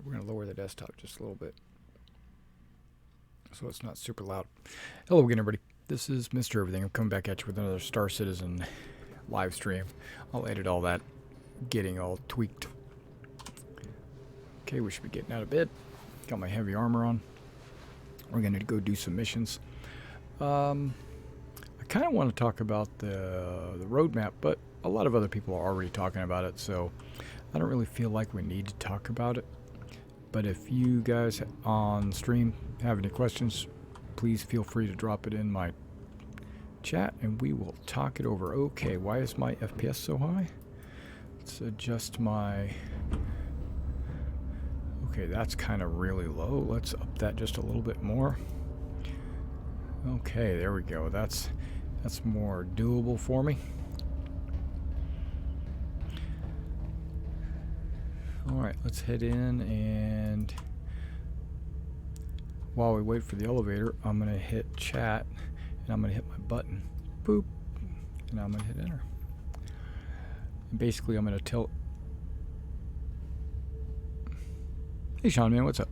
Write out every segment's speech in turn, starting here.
we're going to lower the desktop just a little bit so it's not super loud. Hello again, everybody. This is Mr. Everything. I'm coming back at you with another Star Citizen live stream. I'll edit all that, getting all tweaked. Okay, we should be getting out of bed. Got my heavy armor on. We're going to go do some missions. I kind of want to talk about the roadmap, but a lot of other people are already talking about it, so I don't really feel like we need to talk about it. But if you guys on stream have any questions, please feel free to drop it in my chat and we will talk it over. Okay, why is my FPS so high? Let's adjust my... Okay, that's kind of really low. Let's up that just a little bit more. Okay, there we go. That's more doable for me. Alright, let's head in, and while we wait for the elevator, I'm going to hit chat, and I'm going to hit my button. Boop. And I'm going to hit enter. And basically, I'm going to tell... Hey, Sean, man, what's up?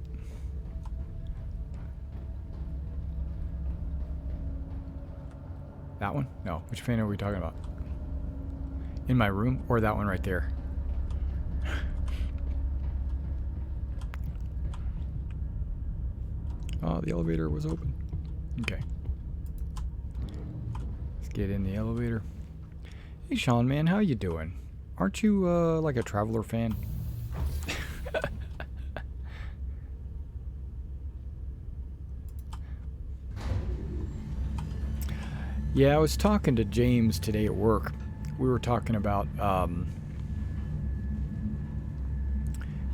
That one? No. Which fan are we talking about? In my room, or that one right there? Oh, the elevator was open. Okay. Let's get in the elevator. Hey, Sean, man, how you doing? Aren't you, like a Traveler fan? Yeah, I was talking to James today at work. We were talking about,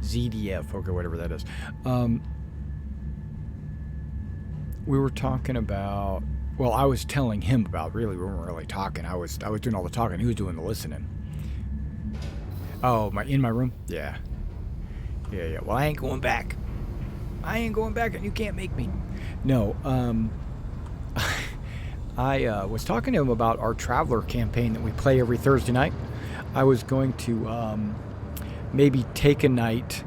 ZDF, okay, whatever that is. We were talking about, well, I was telling him about, really, we weren't really talking. I was doing all the talking. He was doing the listening. Oh, in my room? Yeah. Yeah. Well, I ain't going back. I ain't going back, and you can't make me. No, I was talking to him about our Traveler campaign that we play every Thursday night. I was going to maybe take a night,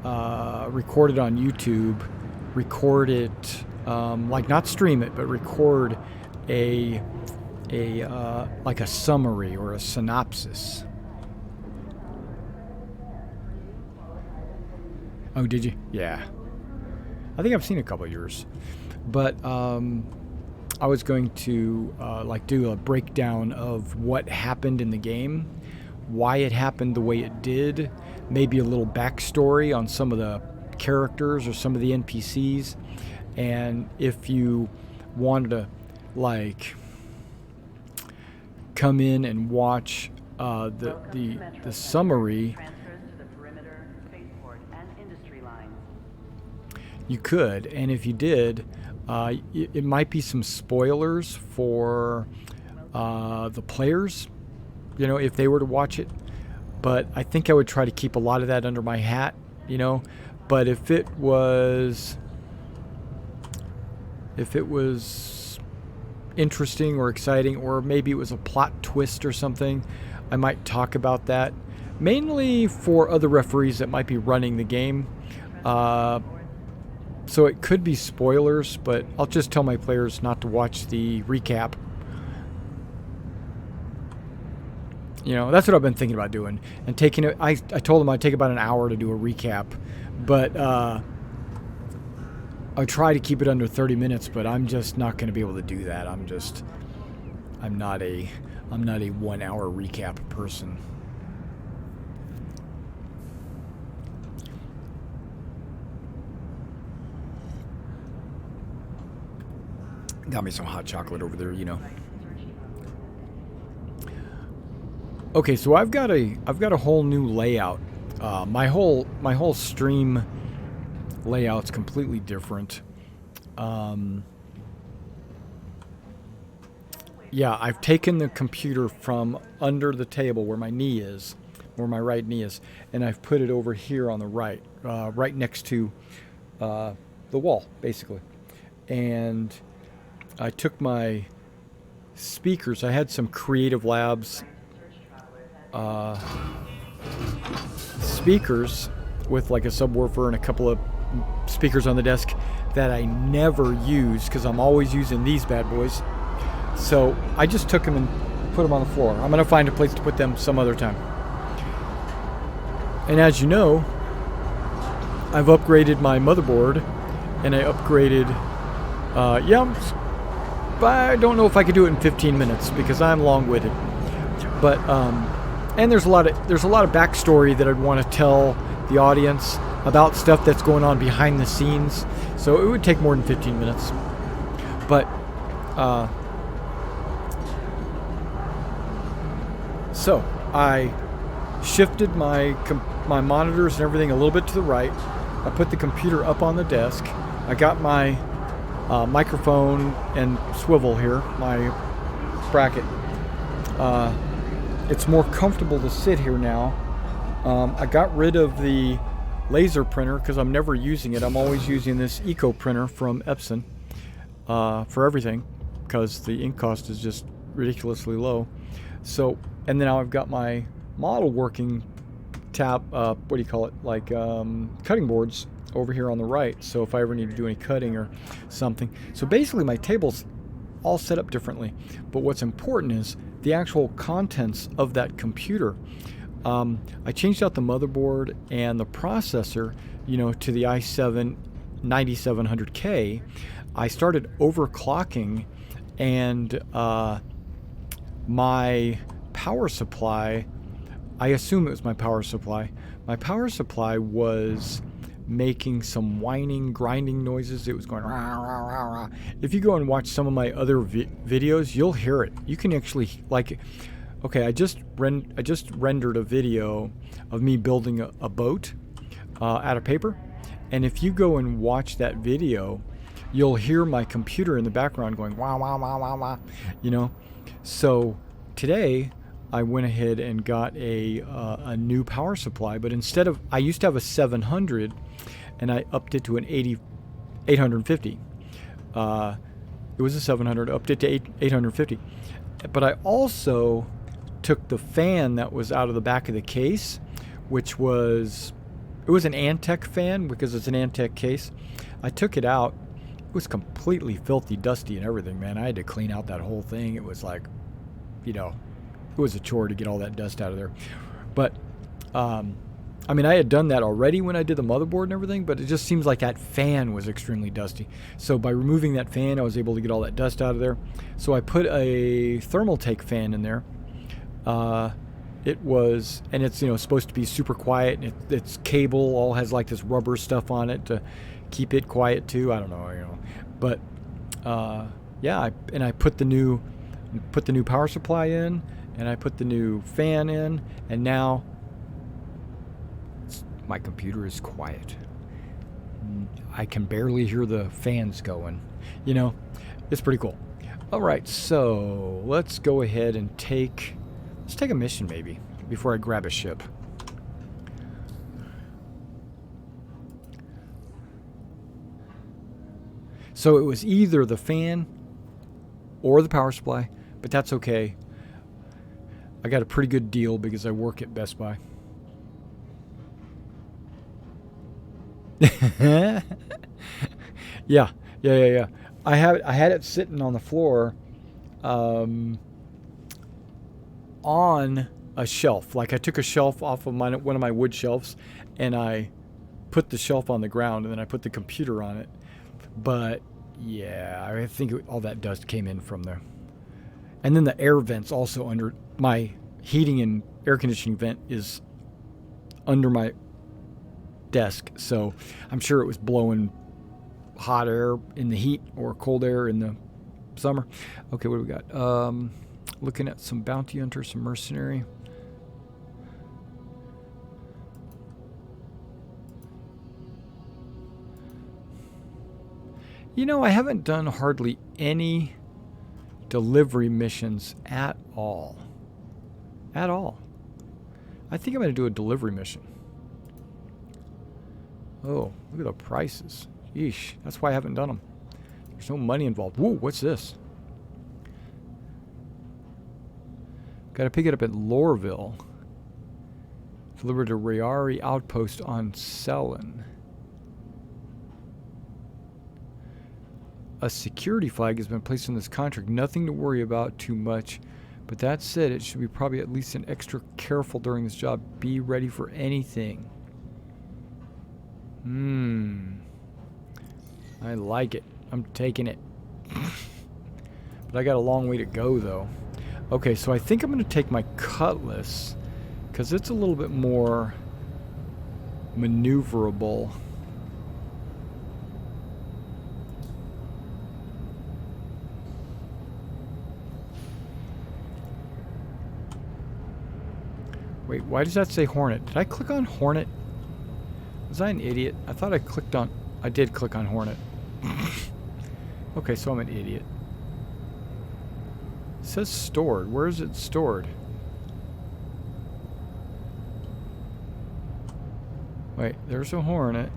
record it on YouTube, record it, like not stream it, but record a like a summary or a synopsis. Oh, did you? Yeah. I think I've seen a couple of yours, but I was going to like do a breakdown of what happened in the game, why it happened the way it did, maybe a little backstory on some of the characters or some of the NPCs. And if you wanted to, like, come in and watch the summary, you could. And if you did, it might be some spoilers for the players, you know, if they were to watch it. But I think I would try to keep a lot of that under my hat, you know. But if it was interesting or exciting, or maybe it was a plot twist or something, I might talk about that. Mainly for other referees that might be running the game. So it could be spoilers, but I'll just tell my players not to watch the recap. You know, that's what I've been thinking about doing. And taking it, I told them I'd take about an hour to do a recap, but I try to keep it under 30 minutes, but I'm just not going to be able to do that. I'm not a 1 hour recap person. Got me some hot chocolate over there, you know. Okay, so I've got a whole new layout. My whole stream layout's completely different. Yeah, I've taken the computer from under the table where my knee is, where my right knee is, and I've put it over here on the right, right next to the wall, basically. And I took my speakers. I had some Creative Labs speakers with like a subwoofer and a couple of speakers on the desk that I never use because I'm always using these bad boys. So I just took them and put them on the floor. I'm going to find a place to put them some other time. And as you know, I've upgraded my motherboard, and I upgraded, I don't know if I could do it in 15 minutes because I'm long-witted. But and there's a lot of backstory that I'd want to tell the audience about stuff that's going on behind the scenes. So it would take more than 15 minutes. But so I shifted my monitors and everything a little bit to the right. I put the computer up on the desk. I got my microphone and swivel here, my bracket. It's more comfortable to sit here now. I got rid of the laser printer because I'm never using it. I'm always using this eco printer from Epson for everything because the ink cost is just ridiculously low. So, and then now I've got my model working cutting boards over here on the right, so if I ever need to do any cutting or something. So basically my table's all set up differently, but what's important is the actual contents of that computer. I changed out the motherboard and the processor, to the i7 9700K. I started overclocking, and my power supply, I assume it was my power supply. My power supply was making some whining, grinding noises. It was going rah, rah, rah, rah. If you go and watch some of my other videos, you'll hear it. You can actually, okay, I just rendered a video of me building a boat out of paper. And if you go and watch that video, you'll hear my computer in the background going wah, wah, wah, wah, wah, So today, I went ahead and got a new power supply, but instead of, I used to have a 700, and I upped it to an 850. It was a 700, upped it to 850. But I also took the fan that was out of the back of the case, which was, it was an Antec fan because it's an Antec case. I took it out. It was completely filthy, dusty, and everything, man. I had to clean out that whole thing. It was like, it was a chore to get all that dust out of there. But, I mean, I had done that already when I did the motherboard and everything, but it just seems like that fan was extremely dusty. So by removing that fan, I was able to get all that dust out of there. So I put a thermal take fan in there. It was, and it's, supposed to be super quiet, and its cable all has like this rubber stuff on it to keep it quiet too. I don't know, But, yeah, I put the new power supply in, and I put the new fan in, and now my computer is quiet. I can barely hear the fans going. It's pretty cool. All right, so let's go ahead and take a mission maybe before I grab a ship. So it was either the fan or the power supply, but that's okay. I got a pretty good deal because I work at Best Buy. Yeah. I had it sitting on the floor, on a shelf. Like I took a shelf off of one of my wood shelves, and I put the shelf on the ground, and then I put the computer on it. But yeah, I think all that dust came in from there. And then the air vents also under my heating and air conditioning vent is under my desk, so I'm sure it was blowing hot air in the heat or cold air in the summer. Okay, what do we got? Looking at some bounty hunter, some mercenary. I haven't done hardly any delivery missions at all. I think I'm going to do a delivery mission. Oh, look at the prices. Yeesh, that's why I haven't done them. There's no money involved. Whoa, what's this? Got to pick it up at Lorville. Delivered to Rayari outpost on Selen. A security flag has been placed on this contract. Nothing to worry about too much. But that said, it should be probably at least an extra careful during this job. Be ready for anything. I like it. I'm taking it. But I got a long way to go, though. Okay, so I think I'm going to take my cutlass, because it's a little bit more maneuverable. Wait, why does that say Hornet? Did I click on Hornet? Was I an idiot? I thought I clicked on... I did click on Hornet. Okay, so I'm an idiot. It says stored. Where is it stored? Wait, there's a Hornet.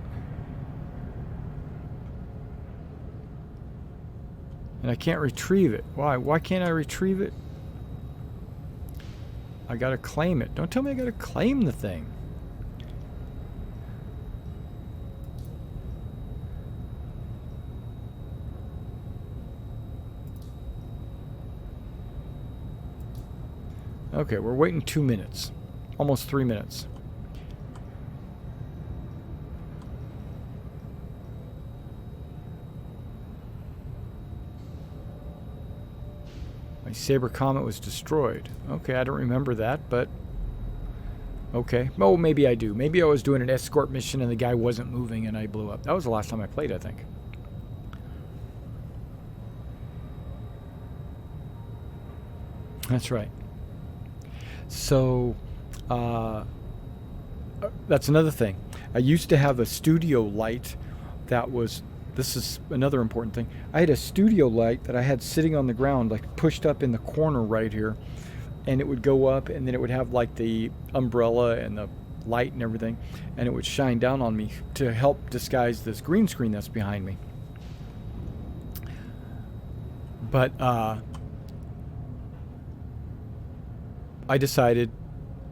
And I can't retrieve it. Why? Why can't I retrieve it? I gotta claim it. Don't tell me I gotta claim the thing. Okay, we're waiting 2 minutes. Almost 3 minutes. My Saber Comet was destroyed. Okay, I don't remember that, but... Okay. Oh, maybe I do. Maybe I was doing an escort mission and the guy wasn't moving and I blew up. That was the last time I played, I think. That's right. So, that's another thing. I used to have a studio light that was... This is another important thing. I had a studio light that I had sitting on the ground, like pushed up in the corner right here. And it would go up, and then it would have like the umbrella and the light and everything. And it would shine down on me to help disguise this green screen that's behind me. But I decided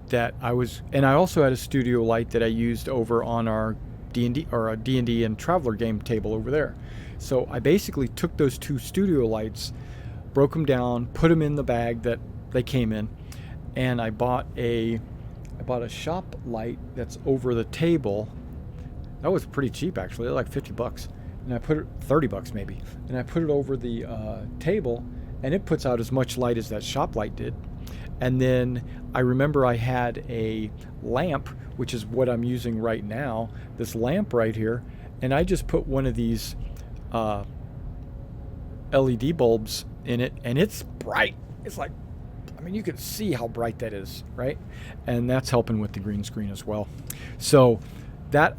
that I was... And I also had a studio light that I used over on our D&D, or a D&D and Traveler game table over there. So I basically took those two studio lights, broke them down, put them in the bag that they came in, and I bought a shop light that's over the table. That was pretty cheap, actually, like $50, and I put it $30 maybe, and I put it over the table, and it puts out as much light as that shop light did. And then I remember I had a lamp, which is what I'm using right now, this lamp right here, and I just put one of these LED bulbs in it, and it's bright. It's like, I mean, you can see how bright that is, right? And that's helping with the green screen as well. So that,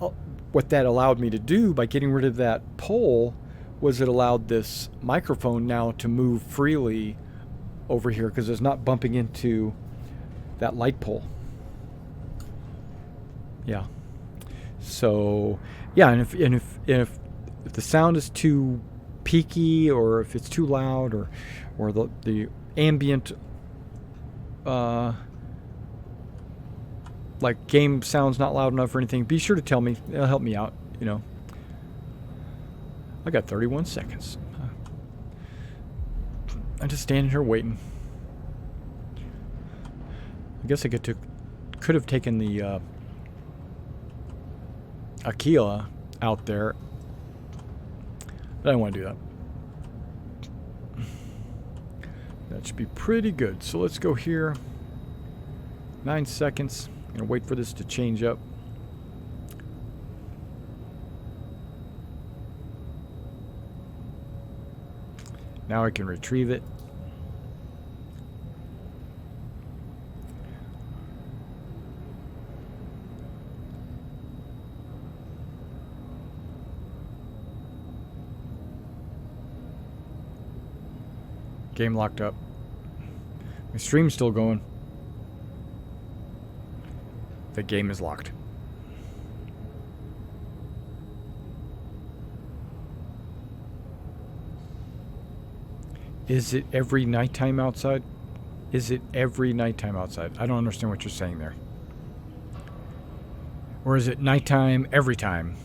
what that allowed me to do by getting rid of that pole was it allowed this microphone now to move freely over here because it's not bumping into that light pole. Yeah. So yeah, and if the sound is too peaky, or if it's too loud, or the ambient like game sound's not loud enough or anything, be sure to tell me. It'll help me out, you know. I got 31 seconds. I'm just standing here waiting. I guess I could have taken the Aquila out there, but I don't want to do that. That should be pretty good. So let's go here. 9 seconds. I'm gonna wait for this to change up. Now I can retrieve it. Game locked up. My stream's still going. The game is locked. Is it every nighttime outside? Is it every nighttime outside? I don't understand what you're saying there. Or is it nighttime every time?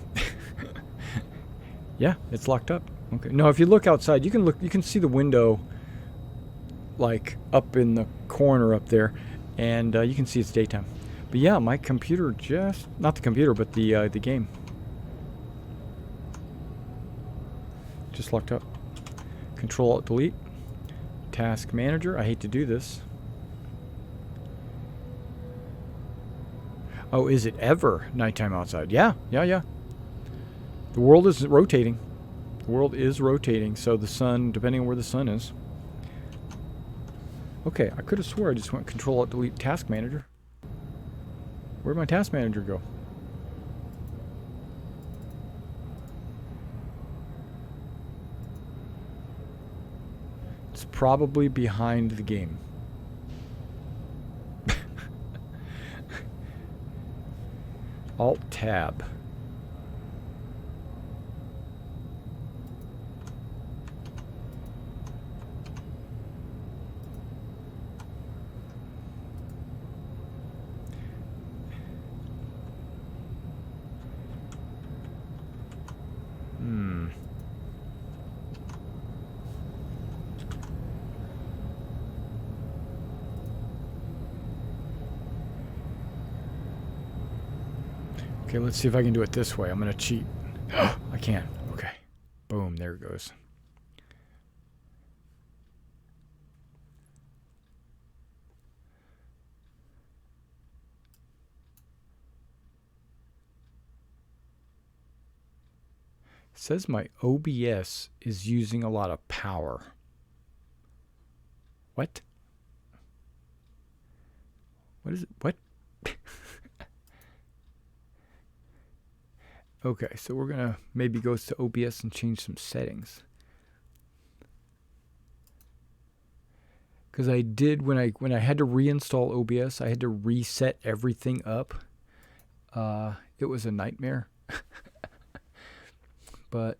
Yeah, it's locked up. Okay. No, if you look outside, you can see the window like up in the corner up there, and you can see it's daytime. But yeah, my computer just, not the computer, but the game just locked up. Control-Alt-Delete. Task Manager. I hate to do this. Oh, is it ever nighttime outside? Yeah. The world is rotating. The world is rotating, so the sun, depending on where the sun is. Okay, I could have swore I just went Control-Alt-Delete Task Manager. Where'd my Task Manager go? It's probably behind the game. Alt-Tab. Okay, let's see if I can do it this way. I'm going to cheat. I can. Okay. Boom, there it goes. It says my OBS is using a lot of power. What? What is it? What? Okay, so we're gonna maybe go to OBS and change some settings. Because I did when I had to reinstall OBS, I had to reset everything up. It was a nightmare. But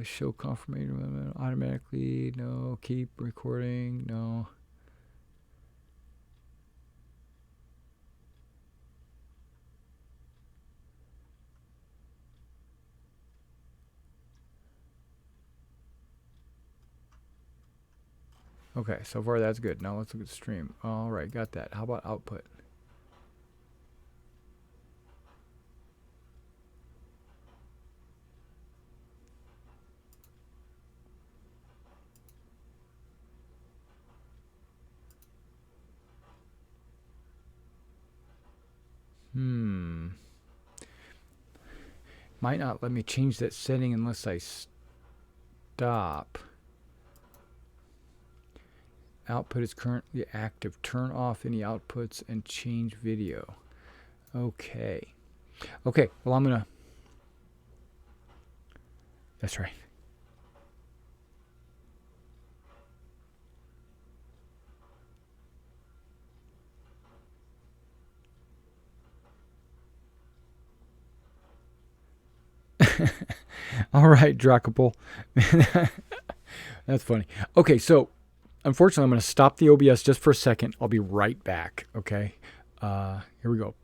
show confirmation automatically, no. Keep recording, no. Okay, so far that's good. Now let's look at stream. All right, got that. How about output? Might not let me change that setting unless I stop. Output is currently active. Turn off any outputs and change video. Okay. Okay, well I'm gonna... That's right. All right, Dracopol. That's funny. Okay, so unfortunately, I'm going to stop the OBS just for a second. I'll be right back. Okay, here we go.